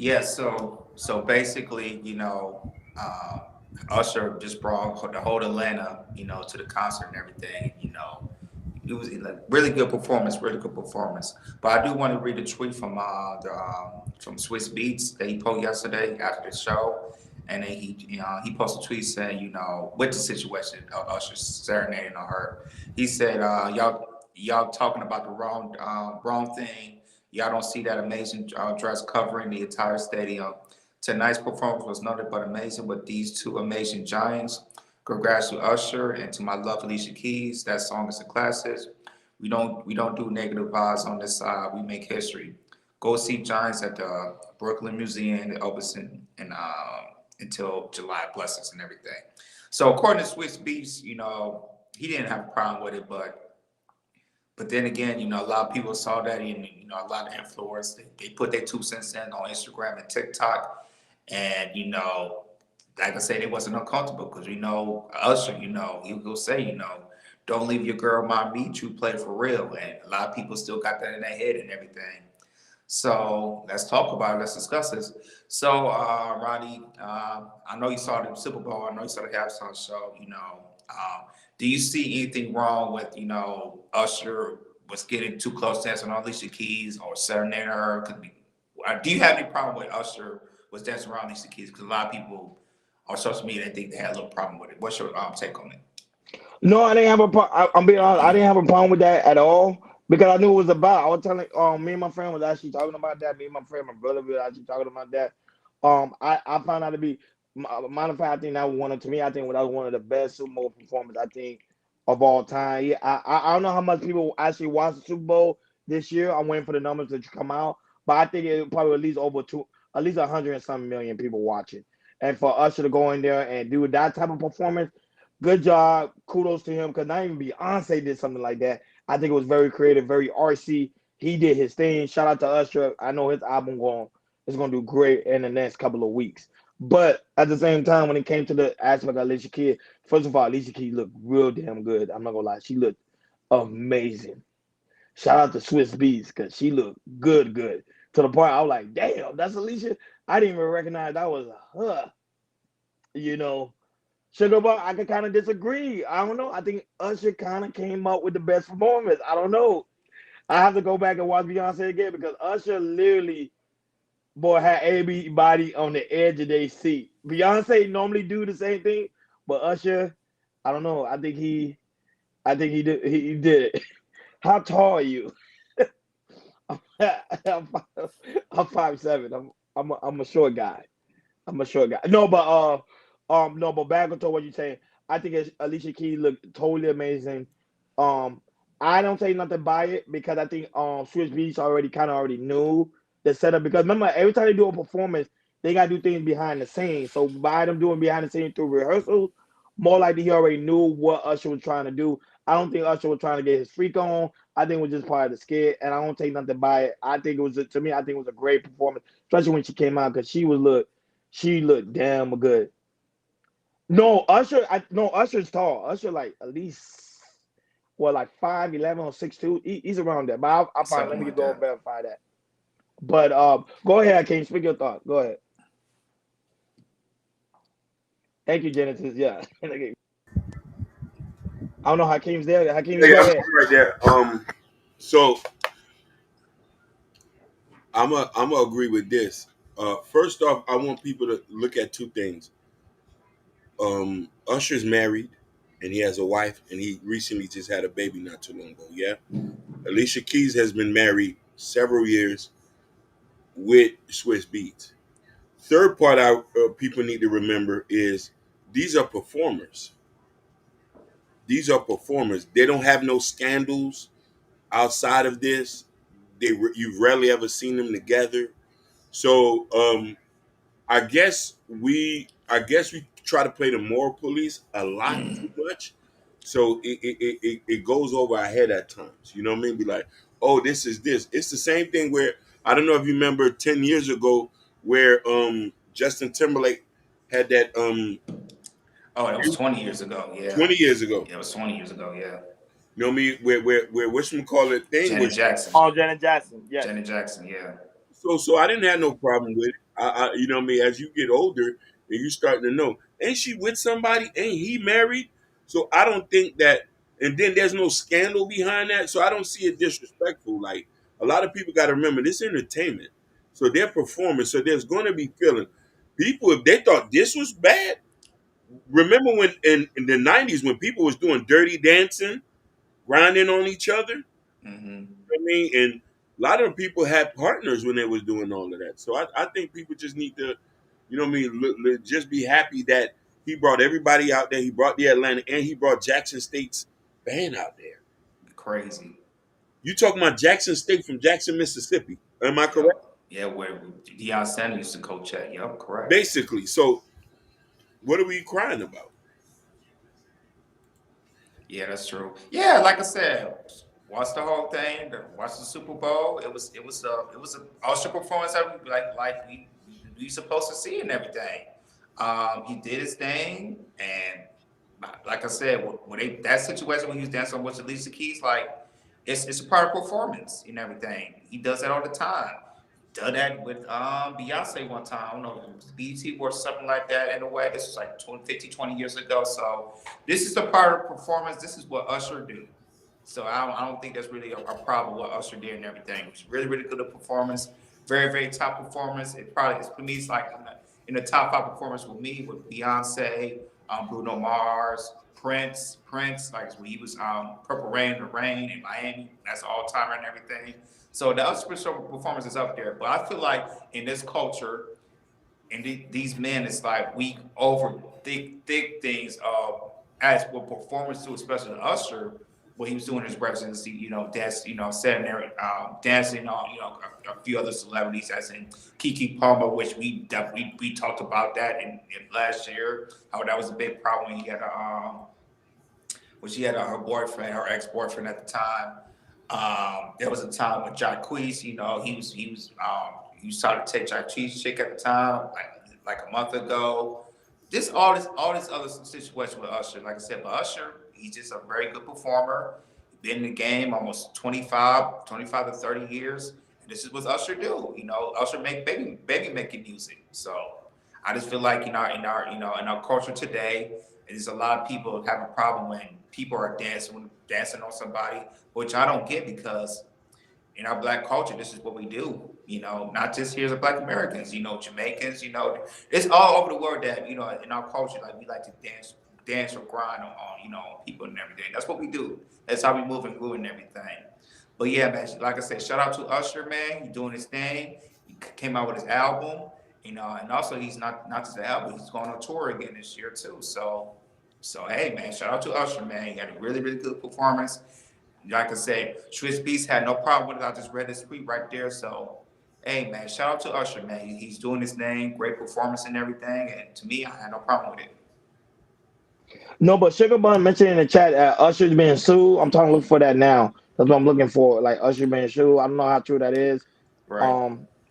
Yeah, so basically, Usher just brought the whole Atlanta, to the concert and everything. It was like really good performance, really good performance. But I do want to read a tweet from Swiss Beats that he posted yesterday after the show, and then he posted a tweet saying, with the situation of Usher serenading on her, he said, y'all talking about the wrong thing. Y'all don't see that amazing dress covering the entire stadium. Tonight's performance was nothing but amazing with these two amazing giants. Congrats to Usher and to my love Alicia Keys. That song is a classic. We don't do negative vibes on this side. We make history. Go see Giants at the Brooklyn Museum in Oberson and until July. Blessings and everything. So according to Swiss Beats, he didn't have a problem with it, but then again, a lot of people saw that, and a lot of influencers they put their 2 cents in on Instagram and TikTok, and like I said, it wasn't uncomfortable because Usher, he will say, don't leave your girl my meet you play for real, and a lot of people still got that in their head and everything. So let's talk about it. Let's discuss this. So, Ronnie, I know you saw the Super Bowl. I know you saw the halftime show. Do you see anything wrong with Usher was getting too close to dancing on Alicia Keys or serenading her? Do you have any problem with Usher was dancing around Alicia Keys? Because a lot of people on social media they think they had a little problem with it. What's your take on it? No, I didn't have a problem. I'm being honest. I didn't have a problem with that at all because I knew what it was about. I was telling, me and my friend was actually talking about that. Me and my friend, my brother, was actually talking about that. I found out to be, matter of fact, I think that was one of, to me, I think that was one of the best Super Bowl performances I think of all time. Yeah, I don't know how much people actually watched the Super Bowl this year. I'm waiting for the numbers to come out, but I think it probably at least over two, at least 100 and some million people watching. And for Usher to go in there and do that type of performance, good job. Kudos to him because not even Beyonce did something like that. I think it was very creative, very artsy. He did his thing. Shout out to Usher. I know his album going is going to do great in the next couple of weeks. But at the same time, when it came to the aspect of Alicia Keys, first of all, Alicia Keys looked real damn good. I'm not gonna lie, she looked amazing. Shout out to Swiss Beats because she looked good, good. To the point I was like, damn, that's Alicia. I didn't even recognize that was her. You know, Sugar Boy, I can kind of disagree. I don't know. I think Usher kind of came up with the best performance. I don't know. I have to go back and watch Beyonce again because Usher literally, boy, had everybody on the edge of their seat. Beyonce normally do the same thing, but Usher, I don't know. I think he did. He did it. How tall are you? I'm 5'7". I'm a short guy. I'm a short guy. No, but back to what you're saying. I think Alicia Keys looked totally amazing. Um, I don't say nothing by it because I think Switch Beats already knew the setup because remember every time they do a performance, they gotta do things behind the scenes. So by them doing behind the scenes through rehearsals, more likely he already knew what Usher was trying to do. I don't think Usher was trying to get his freak on. I think it was just part of the skit, and I don't take nothing by it. I think it was to me. I think it was a great performance, especially when she came out because she looked damn good. No, Usher. No, Usher's tall. Usher like at least what like 5'11" or 6'2". He's around there. But I'll find. Let Something me like go that. verify that. But go ahead, King. Speak your thought. Go ahead. Thank you, Genesis. Yeah. I don't know. Hakeem's there. Hakeem, Yeah, you yeah, go I'm ahead. right there. So I'm gonna agree with this. First off, I want people to look at two things. Usher's married, and he has a wife, and he recently just had a baby not too long ago. Yeah, Alicia Keys has been married several years with Swiss Beats. Third part, people need to remember is these are performers. These are performers. They don't have no scandals outside of this. You've rarely ever seen them together. So I guess we try to play the moral police a lot too much. So it goes over our head at times. You know what I mean? Be like, oh, this is this. It's the same thing where I don't know if you remember 10 years ago where Justin Timberlake had that Oh, it was 20 years ago. Yeah, 20 years ago. yeah, it was 20 years ago. Yeah, You know what I mean? Where call it thing Janet was Jackson. Oh, Janet Jackson. Yes. Janet Jackson. Yeah. so I didn't have no problem with it. You know what I mean? As you get older and you starting to know, ain't she with somebody? Ain't he married? So I don't think that. And then there's no scandal behind that, so I don't see it disrespectful. Like a lot of people got to remember, this entertainment, so they're performing. So there's going to be feeling. People, if they thought this was bad, remember when in the '90s when people was doing dirty dancing, grinding on each other. Hmm. I mean, and a lot of them people had partners when they was doing all of that. So I think people just need to, you know what I mean, just be happy that he brought everybody out there. He brought the Atlanta and he brought Jackson State's band out there. Crazy. You talking about Jackson State from Jackson, Mississippi. Am I correct? Yep. Yeah, where Deion Sanders used to coach at. Yep, correct. Basically. So what are we crying about? Yeah, that's true. Yeah, like I said, watch the whole thing. Watch the Super Bowl. It was a Usher performance that we supposed to see and everything. He did his thing, and like I said, that situation when he was dancing with Alicia Keys, like it's a part of performance and everything. He does that all the time. Done that with Beyonce one time. I don't know, BT or something like that in a way. This was like 20, 50, 20 years ago. So this is a part of performance. This is what Usher do. So I don't think that's really a problem what Usher did and everything. It was really, really good at performance. Very, very top performance. It probably is for me. It's like in the top five performance with me with Beyonce, Bruno Mars, Prince. Like when he was Purple Rain, The Rain in Miami. That's all timer and everything. So the Usher performance is up there. But I feel like in this culture, and these men, it's like we over thick things as with performance too, especially Usher, when he was doing his residency, that's sitting there dancing on a few other celebrities, as in Kiki Palmer, which we talked about that in last year, how that was a big problem when he had her boyfriend, her ex boyfriend at the time. There was a time with Jacquees, he was trying to take Jacquees' chick at the time, like a month ago. All this other situation with Usher. Like I said, but Usher, he's just a very good performer. Been in the game almost 25 to 30 years. And this is what Usher do. Usher make baby making music. So I just feel like in our culture today, there's a lot of people have a problem when people are dancing on somebody, which I don't get because in our black culture, this is what we do. Not just here as Black Americans. Jamaicans. It's all over the world that in our culture, like we like to dance or grind on people and everything. That's what we do. That's how we move and glue and everything. But yeah, man, like I said, shout out to Usher, man. He's doing his thing. He came out with his album. And also he's not just an album. He's going on tour again this year too. So hey, man, shout out to Usher, man. He had a really, really good performance. Like I said, Swiss Beats had no problem with it. I just read his tweet right there. So, hey, man, shout out to Usher, man. He's doing his thing, great performance and everything. And to me, I had no problem with it. No, but Sugar Bun mentioned in the chat Usher's being sued. I'm trying to look for that now. That's what I'm looking for. Like Usher being sued. I don't know how true that is. Right.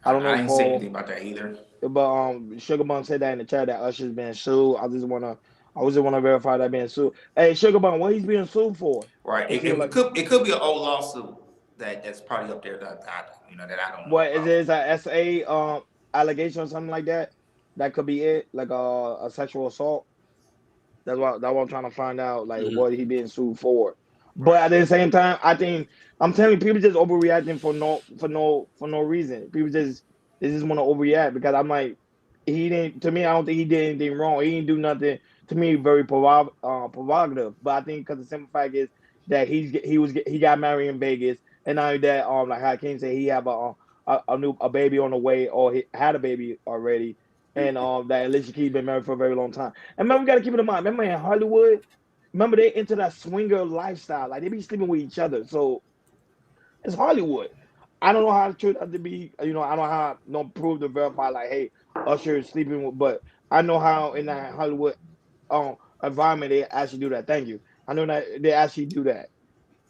I don't know I didn't say for anything about that either. but Sugar Bun said that in the chat that Usher's being sued. I just wanna verify that being sued. Hey, Sugar Bun, what he's being sued for? Right. Is It, he it like could it could be an old lawsuit that's probably up there that I don't know what is about. it? Is a SA allegation or something like that? That could be it, like a sexual assault. That's what I'm trying to find out, like Hmm. what he being sued for. But Right. at the same time, I think I'm telling you, people just overreacting for no reason. People just want to overreact because I'm like, he didn't. To me, I don't think he did anything wrong. He didn't do nothing to me very provocative. But I think because the simple fact is that he got married in Vegas, and now that like how King said, he have a baby on the way, or he had a baby already, and that Alicia Keys been married for a very long time. And remember, we got to keep it in mind. Remember in Hollywood, remember they into that swinger lifestyle. Like they be sleeping with each other. So it's Hollywood. I don't know how true that to be. I don't know how no prove to verify. Like, hey, Usher is sleeping with, but I know how in that Hollywood environment they actually do that. Thank you. I know that they actually do that.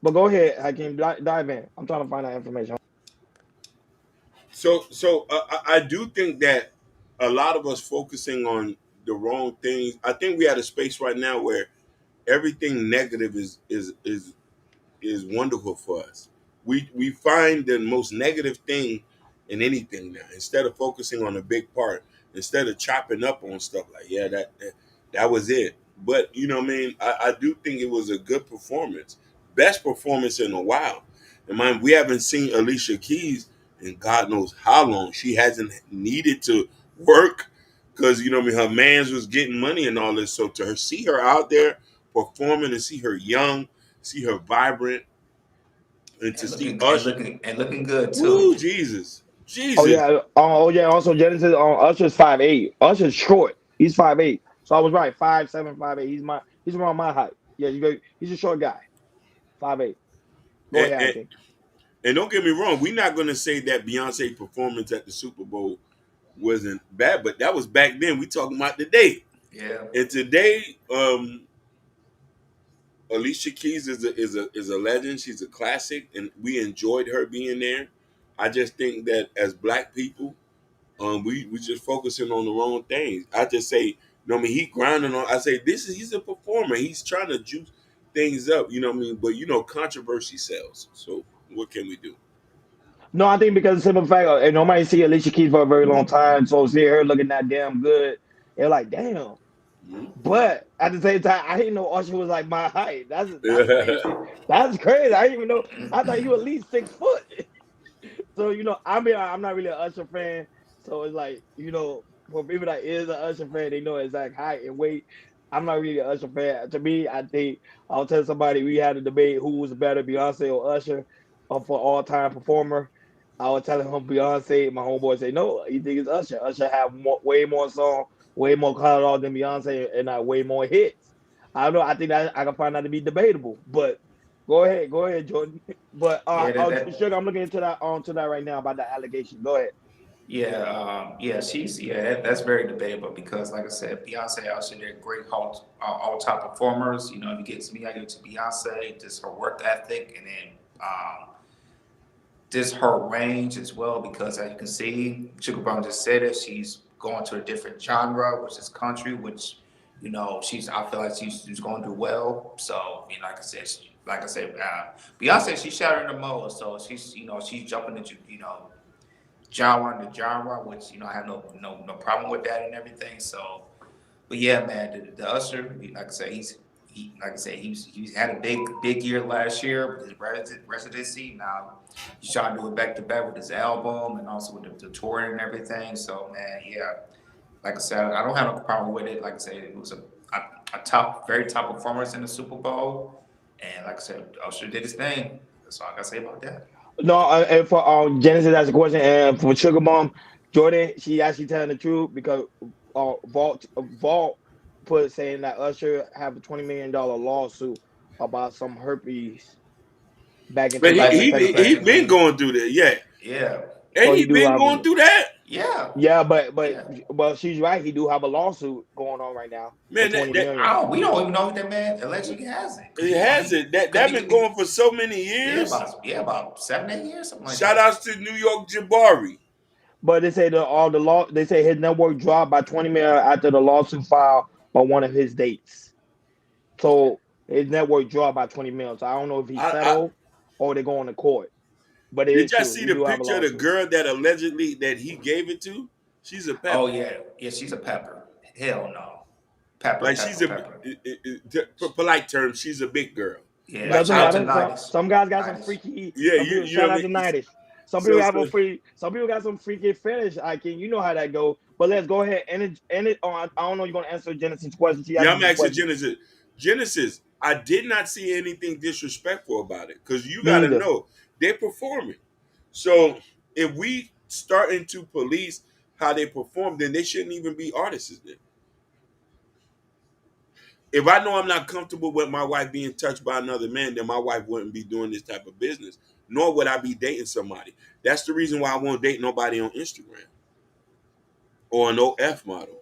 But go ahead, Hakeem, dive in. I'm trying to find that information. I do think that a lot of us focusing on the wrong things. I think we at a space right now where everything negative is wonderful for us. We find the most negative thing in anything now. Instead of focusing on a big part, instead of chopping up on stuff like, yeah, that was it. But you know, what I mean, I do think it was a good performance, best performance in a while. And mind, we haven't seen Alicia Keys in God knows how long. She hasn't needed to work because you know, what I mean, her man's was getting money and all this. So to her, see her out there performing and see her young, see her vibrant, and to see Usher, and looking good too. woo, Jesus, Oh Jesus. yeah, oh yeah. Also, Genesis on Usher's 5'8". Usher's short. He's 5'8". So I was right. 5'7", 5'8". He's around my height. Yeah, you go. He's a short guy. 5'8". Go And, ahead, and, King. and don't get me wrong, we're not going to say that Beyonce performance at the Super Bowl wasn't bad, but that was back then. We talking about today. Yeah. And today, Alicia Keys is a legend. She's a classic, and we enjoyed her being there. I just think that as Black people, we just focusing on the wrong things. I just say, you know what I mean, he grinding on. I say he's a performer. He's trying to juice things up. You know what I mean, but you know, controversy sells. So what can we do? No, I think because of the simple fact, and nobody see Alicia Keys for a very long time, so see her looking that damn good, they're like, damn. Mhm. But at the same time, I didn't know Usher was like my height. That's Yeah. crazy. That's crazy. I didn't even know. I thought you at least 6 foot. So I mean, I'm not really an Usher fan. So it's like for people that is an Usher fan, they know exact height and weight. I'm not really an Usher fan. To me, I think I'll tell somebody we had a debate who was better, Beyonce or Usher, for all time performer. I was telling him Beyonce. My homeboy say no, he think it's Usher. Usher have way more songs, way more catalog than Beyonce, and way more hits. I don't know. I think that I can find that to be debatable, but go ahead, Jordan. But Yeah, that sugar, I'm looking into that to that right now about that allegation. Go ahead. yeah, that's very debatable because, like I said, Beyonce, Usher, they're great all top performers. You know, if you get to me, I give it to Beyonce, just her work ethic, and then just her range as well. Because as you can see, Sugar Brown just said it. She's going to a different genre, which is country, which I feel like she's going to do well. So, Beyonce, she's shattering the mold. So she's jumping into genre to genre, which I have no problem with that and everything. So, but yeah, man, the Usher, like I said, he's had a big year last year with his residency. Now he's trying to do it back to back with his album and also with the touring and everything. So, man, yeah, like I said, I don't have no problem with it. Like I said, it was a very top performance in the Super Bowl, and like I said, Usher did his thing. That's all I gotta say about that. No, and for Genesis that's a question, and for Sugar Mom, Jordan, she actually telling the truth because Vault put saying that Usher have a $20 million lawsuit about some herpes back in But he been 2017. going through that, yeah. Yeah, And So he he do been have going a through that. yeah, yeah, but yeah. well, she's right. He do have a lawsuit going on right now for Man, 20 million. We don't even know if that man allegedly has it, it has it. That been going for so many years. about 7 8 years, something like Shout that. outs to New York Jabari. But they say they say his network dropped by 20 million after the lawsuit filed by one of his dates. So his network dropped by 20 million. So I don't know if he I settled or they going to court. But it did is y'all true. see He the do have a picture of the lawsuit. girl that allegedly that he gave it to? She's a Oh pepper. yeah, yeah. She's a pepper. Hell no, Like she's pepper. for polite terms, she's a big girl. It Yeah, Like doesn't shout I, out to matter. Nidus. Some guys got some Nidus. freaky. yeah, Some people you know shout what I out to mean. Nidish. Some people So, have so a free. Some people got some freaky fetish. I can. You know how that go. But let's go ahead and it. Oh, I don't know. You're gonna answer Genesis' question. She yeah, asked I'm me a asking question. Genesis. Genesis, I did not see anything disrespectful about it because you got Me to either. know they're performing. So if we starting to police how they perform, then they shouldn't even be artists. Then if I know I'm not comfortable with my wife being touched by another man, then my wife wouldn't be doing this type of business. Nor would I be dating somebody. That's the reason why I won't date nobody on Instagram or an OF model.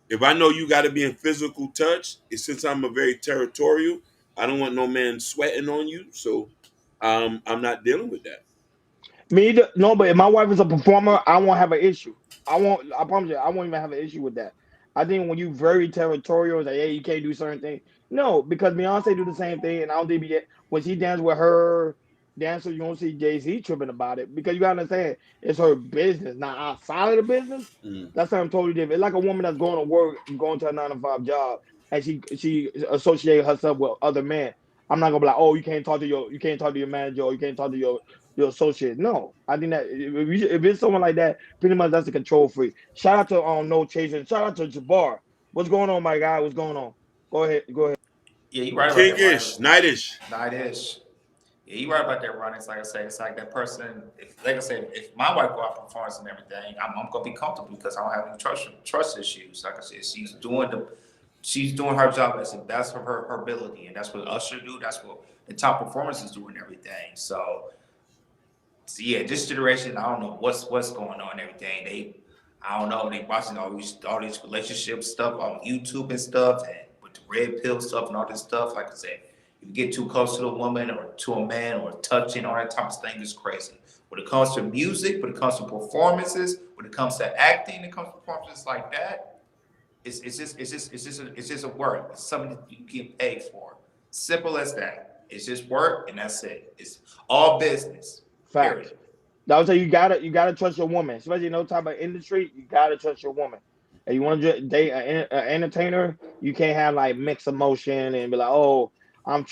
If I know you got to be in physical touch, since I'm a very territorial, I don't want no man sweating on you. So I'm not dealing with that. Me either. No, but if my wife is a performer, I won't have an issue. I won't. I promise you, I won't even have an issue with that. I think when you very territorial, it's like, hey, you can't do certain things. No, because Beyonce do the same thing, and I don't think when she danced with her. Dancer, you don't see Jay-Z tripping about it because you gotta understand it's her business. Now outside of the business, Mm. that's something totally different. It's like a woman that's going to work, going to a 9 to 5 job, and she associates herself with other men. I'm not gonna be like, oh, you can't talk to your manager or you can't talk to your associate. No, I think that if it's someone like that, pretty much that's a control freak. Shout out to No Chaser. Shout out to Jabbar. What's going on, my guy? What's going on? Go ahead. Go ahead. Yeah, you're right about that, Kingish, Ryan. nightish. Night ish. Yeah, you're right about that, Ron. It's like I say, it's like that person. If, like I said, if my wife go out performance and everything, I'm gonna be comfortable because I don't have any trust issues. Like I said, she's doing her job as the best of her ability, and that's what Usher do. That's what the top performers is doing everything. So yeah, this generation, I don't know what's going on and everything. I don't know, they watching all these relationship stuff on YouTube and stuff, and with the red pill stuff and all this stuff. Like I said, if you get too close to a woman or to a man or touching, all that type of thing is crazy. When it comes to music, when it comes to performances, when it comes to acting, it comes to performances like that. It's just a work. It's something that you get paid for. Simple as that. It's just work and that's it. It's all business. Facts. Period. I would say you gotta trust your woman, especially in no type of industry. You gotta trust your woman. If you want to date an entertainer, you can't have like mixed emotion and be like, oh, I'm